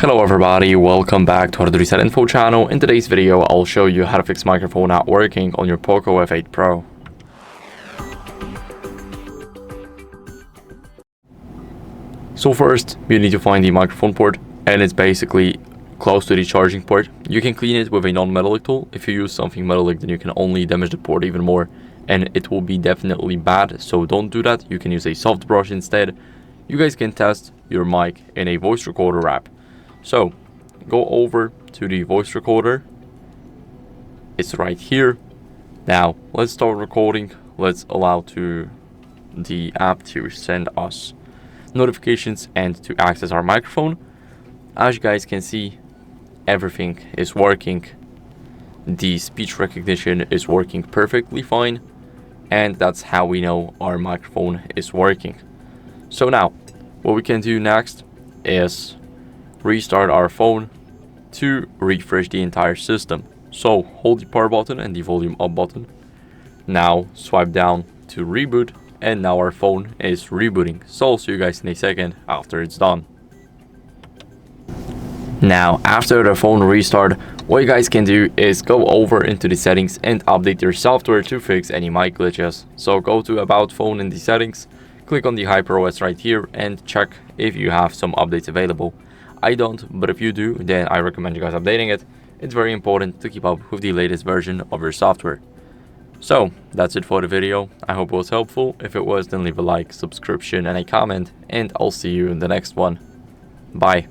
Hello everybody, welcome back to HardReset.Info channel. In today's video, I'll show you how to fix microphone not working on your POCO F8 Pro. So first, you need to find the microphone port, and it's basically close to the charging port. You can clean it with a non-metallic tool. If you use something metallic, then you can only damage the port even more, and it will be definitely bad, so don't do that. You can use a soft brush instead. You guys can test your mic in a voice recorder app. So go over to the voice recorder. It's right here. Now let's start recording. Let's allow the app to send us notifications and to access our microphone. As you guys can see, everything is working. The speech recognition is working perfectly fine, and that's how we know our microphone is working. So now what we can do next is restart our phone to refresh the entire system. So hold the power button and the volume up button. Now swipe down to reboot, and now our phone is rebooting. So I'll see you guys in a second after it's done. Now after the phone restart, what you guys can do is go over into the settings and update your software to fix any mic glitches. So go to about phone in the settings, click on the HyperOS right here and check if you have some updates available. I don't, but if you do, then I recommend you guys updating it. It's very important to keep up with the latest version of your software. So that's it for the video. I hope it was helpful. If it was, then leave a like, subscription and a comment, and I'll see you in the next one. Bye.